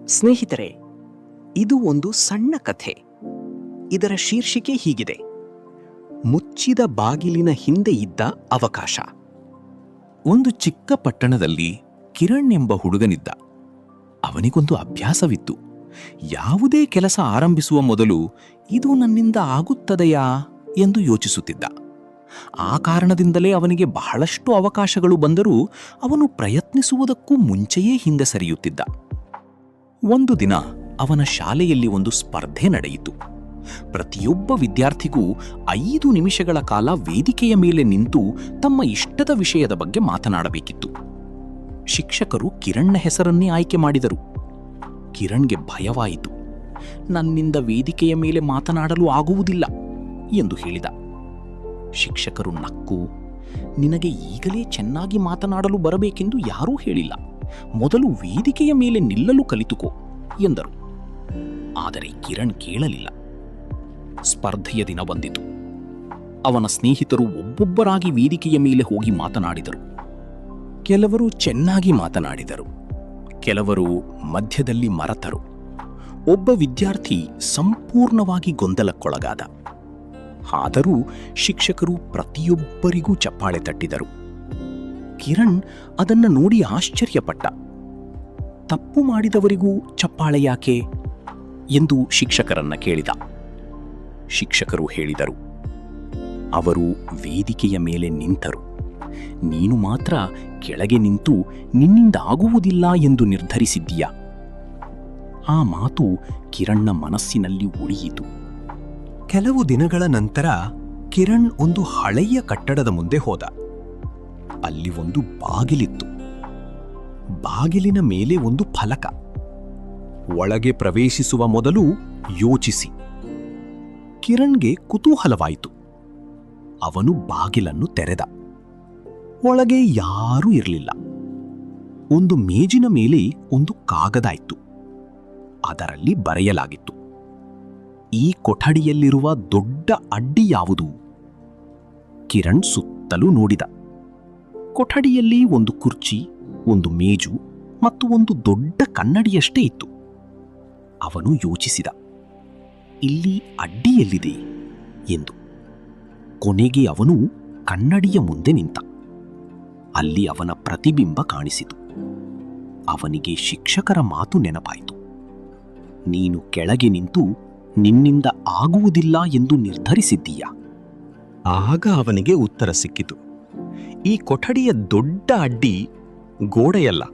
ಸ್ನೇಹಿತರೆ, ಇದು ಒಂದು ಸಣ್ಣ ಕಥೆ. ಇದರ ಶೀರ್ಷಿಕೆ ಹೀಗಿದೆ: ಮುಚ್ಚಿದ ಬಾಗಿಲಿನ ಹಿಂದೆ ಇದ್ದ ಅವಕಾಶ. ಒಂದು ಚಿಕ್ಕ ಪಟ್ಟಣದಲ್ಲಿ ಕಿರಣ್ ಎಂಬ ಹುಡುಗನಿದ್ದ. ಅವನಿಗೊಂದು ಅಭ್ಯಾಸವಿತ್ತು. ಯಾವುದೇ ಕೆಲಸ ಆರಂಭಿಸುವ ಮೊದಲು ಇದು ನನ್ನಿಂದ ಆಗುತ್ತದೆಯಾ ಎಂದು ಯೋಚಿಸುತ್ತಿದ್ದ. ಆ ಕಾರಣದಿಂದಲೇ ಅವನಿಗೆ ಬಹಳಷ್ಟು ಅವಕಾಶಗಳು ಬಂದರೂ ಅವನು ಪ್ರಯತ್ನಿಸುವುದಕ್ಕೂ ಮುಂಚೆಯೇ ಹಿಂದೆ ಸರಿಯುತ್ತಿದ್ದ. ಒಂದು ದಿನ ಅವನ ಶಾಲೆಯಲ್ಲಿ ಒಂದು ಸ್ಪರ್ಧೆ ನಡೆಯಿತು. ಪ್ರತಿಯೊಬ್ಬ ವಿದ್ಯಾರ್ಥಿಗೂ 5 ನಿಮಿಷಗಳ ಕಾಲ ವೇದಿಕೆಯ ಮೇಲೆ ನಿಂತು ತಮ್ಮ ಇಷ್ಟದ ವಿಷಯದ ಬಗ್ಗೆ ಮಾತನಾಡಬೇಕಿತ್ತು. ಶಿಕ್ಷಕರು ಕಿರಣ್ನ ಹೆಸರನ್ನೇ ಆಯ್ಕೆ ಮಾಡಿದರು. ಕಿರಣ್ಗೆ ಭಯವಾಯಿತು. ನನ್ನಿಂದ ವೇದಿಕೆಯ ಮೇಲೆ ಮಾತನಾಡಲು ಆಗುವುದಿಲ್ಲ ಎಂದು ಹೇಳಿದ. ಶಿಕ್ಷಕರು ನಕ್ಕು, ನಿನಗೆ ಈಗಲೇ ಚೆನ್ನಾಗಿ ಮಾತನಾಡಲು ಬರಬೇಕೆಂದು ಯಾರೂ ಹೇಳಿಲ್ಲ. ಮೊದಲು ವೇದಿಕೆಯ ಮೇಲೆ ನಿಲ್ಲಲು ಕಲಿತುಕೋ ಎಂದರು. ಆದರೆ ಕಿರಣ್ ಕೇಳಲಿಲ್ಲ. ಸ್ಪರ್ಧೆಯ ದಿನ ಬಂದಿತು. ಅವನ ಸ್ನೇಹಿತರು ಒಬ್ಬೊಬ್ಬರಾಗಿ ವೇದಿಕೆಯ ಮೇಲೆ ಹೋಗಿ ಮಾತನಾಡಿದರು. ಕೆಲವರು ಚೆನ್ನಾಗಿ ಮಾತನಾಡಿದರು, ಕೆಲವರು ಮಧ್ಯದಲ್ಲಿ ಮರೆತರು. ಒಬ್ಬ ವಿದ್ಯಾರ್ಥಿ ಸಂಪೂರ್ಣವಾಗಿ ಗೊಂದಲಕ್ಕೊಳಗಾದ. ಆದರೂ ಶಿಕ್ಷಕರು ಪ್ರತಿಯೊಬ್ಬರಿಗೂ ಚಪ್ಪಾಳೆ ತಟ್ಟಿದರು. ಕಿರಣ್ ಅದನ್ನು ನೋಡಿ ಆಶ್ಚರ್ಯಪಟ್ಟ. ತಪ್ಪು ಮಾಡಿದವರಿಗೂ ಚಪ್ಪಾಳೆ ಯಾಕೆ ಎಂದು ಶಿಕ್ಷಕರನ್ನ ಕೇಳಿದ. ಶಿಕ್ಷಕರು ಹೇಳಿದರು, ಅವರು ವೇದಿಕೆಯ ಮೇಲೆ ನಿಂತರು. ನೀನು ಮಾತ್ರ ಕೆಳಗೆ ನಿಂತು ನಿನ್ನಿಂದ ಆಗುವುದಿಲ್ಲ ಎಂದು ನಿರ್ಧರಿಸಿದ್ದೀಯಾ. ಆ ಮಾತು ಕಿರಣ್ನ ಮನಸ್ಸಿನಲ್ಲಿ ಉಳಿಯಿತು. ಕೆಲವು ದಿನಗಳ ನಂತರ ಕಿರಣ್ ಒಂದು ಹಳೆಯ ಕಟ್ಟಡದ ಮುಂದೆ ಹೋದ. ಅಲ್ಲಿ ಒಂದು ಬಾಗಿಲಿತ್ತು. ಬಾಗಿಲಿನ ಮೇಲೆ ಒಂದು ಫಲಕ. ಒಳಗೆ ಪ್ರವೇಶಿಸುವ ಮೊದಲು ಯೋಚಿಸಿ. ಕಿರಣ್ಗೆ ಕುತೂಹಲವಾಯಿತು. ಅವನು ಬಾಗಿಲನ್ನು ತೆರೆದ. ಒಳಗೆ ಯಾರೂ ಇರಲಿಲ್ಲ. ಒಂದು ಮೇಜಿನ ಮೇಲೆ ಒಂದು ಕಾಗದ ಇತ್ತು. ಅದರಲ್ಲಿ ಬರೆಯಲಾಗಿತ್ತು, ಈ ಕೊಠಡಿಯಲ್ಲಿರುವ ದೊಡ್ಡ ಅಡ್ಡಿ ಯಾವುದು? ಕಿರಣ್ ಸುತ್ತಲೂ ನೋಡಿದ. ಕೊಠಡಿಯಲ್ಲಿ ಒಂದು ಕುರ್ಚಿ, ಒಂದು ಮೇಜು ಮತ್ತು ಒಂದು ದೊಡ್ಡ ಕನ್ನಡಿಯಷ್ಟೇ ಇತ್ತು. ಅವನು ಯೋಚಿಸಿದ, ಇಲ್ಲಿ ಅಡ್ಡಿ ಎಲ್ಲಿದೆ ಎಂದು. ಕೊನೆಗೆ ಅವನು ಕನ್ನಡಿಯ ಮುಂದೆ ನಿಂತ. ಅಲ್ಲಿ ಅವನ ಪ್ರತಿಬಿಂಬ ಕಾಣಿಸಿತು. ಅವನಿಗೆ ಶಿಕ್ಷಕರ ಮಾತು ನೆನಪಾಯಿತು. ನೀನು ಕೆಳಗೆ ನಿಂತು ನಿನ್ನಿಂದ ಆಗುವುದಿಲ್ಲ ಎಂದು ನಿರ್ಧರಿಸಿದ್ದೀಯಾ. ಆಗ ಅವನಿಗೆ ಉತ್ತರ ಸಿಕ್ಕಿತು. ಈ ಕೊಠಡಿಯ ದೊಡ್ಡ ಅಡ್ಡಿ ಗೋಡೆಯಲ್ಲ,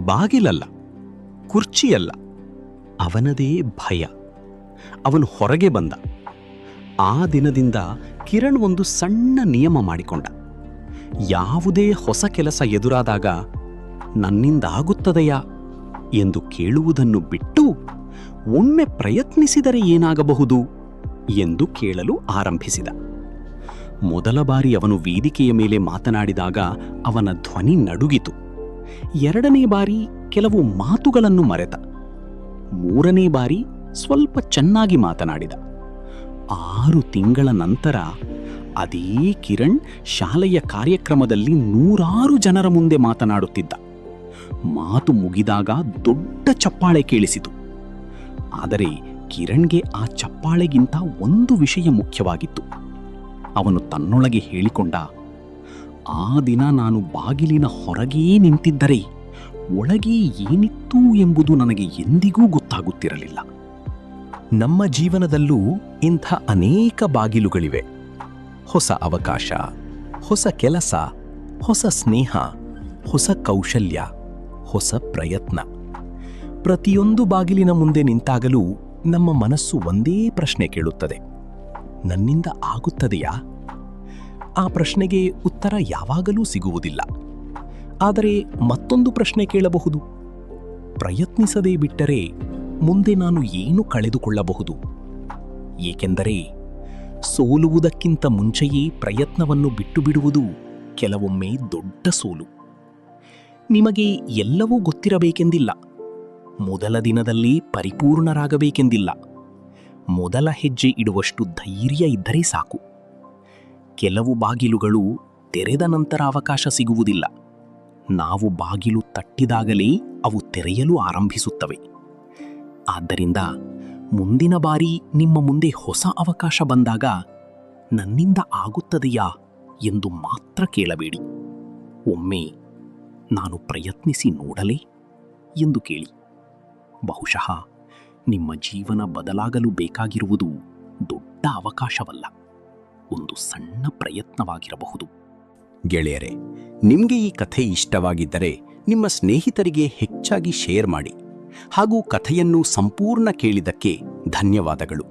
ಬಾಗಿಲಲ್ಲ, ಕುರ್ಚಿಯಲ್ಲ, ಅವನದೇ ಭಯ. ಅವನು ಹೊರಗೆ ಬಂದ. ಆ ದಿನದಿಂದ ಕಿರಣ್ ಒಂದು ಸಣ್ಣ ನಿಯಮ ಮಾಡಿಕೊಂಡ. ಯಾವುದೇ ಹೊಸ ಕೆಲಸ ಎದುರಾದಾಗ ನನ್ನಿಂದ ಆಗುತ್ತದೆಯಾ ಎಂದು ಕೇಳುವುದನ್ನು ಬಿಟ್ಟು ಒಮ್ಮೆ ಪ್ರಯತ್ನಿಸಿದರೆ ಏನಾಗಬಹುದು ಎಂದು ಕೇಳಲು ಆರಂಭಿಸಿದ. ಮೊದಲ ಬಾರಿ ಅವನು ವೇದಿಕೆಯ ಮೇಲೆ ಮಾತನಾಡಿದಾಗ ಅವನ ಧ್ವನಿ ನಡುಗಿತು. 2ನೇ ಬಾರಿ ಕೆಲವು ಮಾತುಗಳನ್ನು ಮರೆತ. 3ನೇ ಬಾರಿ ಸ್ವಲ್ಪ ಚೆನ್ನಾಗಿ ಮಾತನಾಡಿದ. 6 ತಿಂಗಳ ನಂತರ ಅದೇ ಕಿರಣ್ ಶಾಲೆಯ ಕಾರ್ಯಕ್ರಮದಲ್ಲಿ 100 ಜನರ ಮುಂದೆ ಮಾತನಾಡುತ್ತಿದ್ದ. ಮಾತು ಮುಗಿದಾಗ ದೊಡ್ಡ ಚಪ್ಪಾಳೆ ಕೇಳಿಸಿತು. ಆದರೆ ಕಿರಣ್ಗೆ ಆ ಚಪ್ಪಾಳೆಗಿಂತ ಒಂದು ವಿಷಯ ಮುಖ್ಯವಾಗಿತ್ತು. ಅವನು ತನ್ನೊಳಗೆ ಹೇಳಿಕೊಂಡ, ಆ ದಿನ ನಾನು ಬಾಗಿಲಿನ ಹೊರಗೇ ನಿಂತಿದ್ದರೆ ಒಳಗೆ ಏನಿತ್ತು ಎಂಬುದು ನನಗೆ ಎಂದಿಗೂ ಗೊತ್ತಾಗುತ್ತಿರಲಿಲ್ಲ. ನಮ್ಮ ಜೀವನದಲ್ಲೂ ಇಂಥ ಅನೇಕ ಬಾಗಿಲುಗಳಿವೆ. ಹೊಸ ಅವಕಾಶ, ಹೊಸ ಕೆಲಸ, ಹೊಸ ಸ್ನೇಹ, ಹೊಸ ಕೌಶಲ್ಯ, ಹೊಸ ಪ್ರಯತ್ನ. ಪ್ರತಿಯೊಂದು ಬಾಗಿಲಿನ ಮುಂದೆ ನಿಂತಾಗಲೂ ನಮ್ಮ ಮನಸ್ಸು ಒಂದೇ ಪ್ರಶ್ನೆ ಕೇಳುತ್ತದೆ, ನನ್ನಿಂದ ಆಗುತ್ತದೆಯಾ? ಆ ಪ್ರಶ್ನೆಗೆ ಉತ್ತರ ಯಾವಾಗಲೂ ಸಿಗುವುದಿಲ್ಲ. ಆದರೆ ಮತ್ತೊಂದು ಪ್ರಶ್ನೆ ಕೇಳಬಹುದು, ಪ್ರಯತ್ನಿಸದೇ ಬಿಟ್ಟರೆ ಮುಂದೆ ನಾನು ಏನು ಕಳೆದುಕೊಳ್ಳಬಹುದು? ಏಕೆಂದರೆ ಸೋಲುವುದಕ್ಕಿಂತ ಮುಂಚೆಯೇ ಪ್ರಯತ್ನವನ್ನು ಬಿಟ್ಟು ಬಿಡುವುದು ಕೆಲವೊಮ್ಮೆ ದೊಡ್ಡ ಸೋಲು. ನಿಮಗೆ ಎಲ್ಲವೂ ಗೊತ್ತಿರಬೇಕೆಂದಿಲ್ಲ. ಮೊದಲ ದಿನದಲ್ಲಿ ಪರಿಪೂರ್ಣರಾಗಬೇಕೆಂದಿಲ್ಲ. ಮೊದಲ ಹೆಜ್ಜೆ ಇಡುವಷ್ಟು ಧೈರ್ಯ ಇದ್ದರೆ ಸಾಕು. ಕೆಲವು ಬಾಗಿಲುಗಳು ತೆರೆದ ನಂತರ ಅವಕಾಶ ಸಿಗುವುದಿಲ್ಲ. ನಾವು ಬಾಗಿಲು ತಟ್ಟಿದಾಗಲೇ ಅವು ತೆರೆಯಲು ಆರಂಭಿಸುತ್ತವೆ. ಆದ್ದರಿಂದ ಮುಂದಿನ ಬಾರಿ ನಿಮ್ಮ ಮುಂದೆ ಹೊಸ ಅವಕಾಶ ಬಂದಾಗ ನನ್ನಿಂದ ಆಗುತ್ತದೆಯಾ ಎಂದು ಮಾತ್ರ ಕೇಳಬೇಡಿ. ಒಮ್ಮೆ ನಾನು ಪ್ರಯತ್ನಿಸಿ ನೋಡಲೇ ಎಂದು ಕೇಳಿ. ಬಹುಶಃ ನಿಮ್ಮ ಜೀವನ ಬದಲಾಗಲು ಬೇಕಾಗಿರುವುದು ದೊಡ್ಡ ಅವಕಾಶವಲ್ಲ, ಒಂದು ಸಣ್ಣ ಪ್ರಯತ್ನವಾಗಿರಬಹುದು. ಗೆಳೆಯರೆ, ನಿಮಗೆ ಈ ಕಥೆ ಇಷ್ಟವಾಗಿದ್ದರೆ ನಿಮ್ಮ ಸ್ನೇಹಿತರಿಗೆ ಹೆಚ್ಚಾಗಿ ಶೇರ್ ಮಾಡಿ. ಹಾಗೂ ಕಥೆಯನ್ನು ಸಂಪೂರ್ಣ ಕೇಳಿದ್ದಕ್ಕೆ ಧನ್ಯವಾದಗಳು.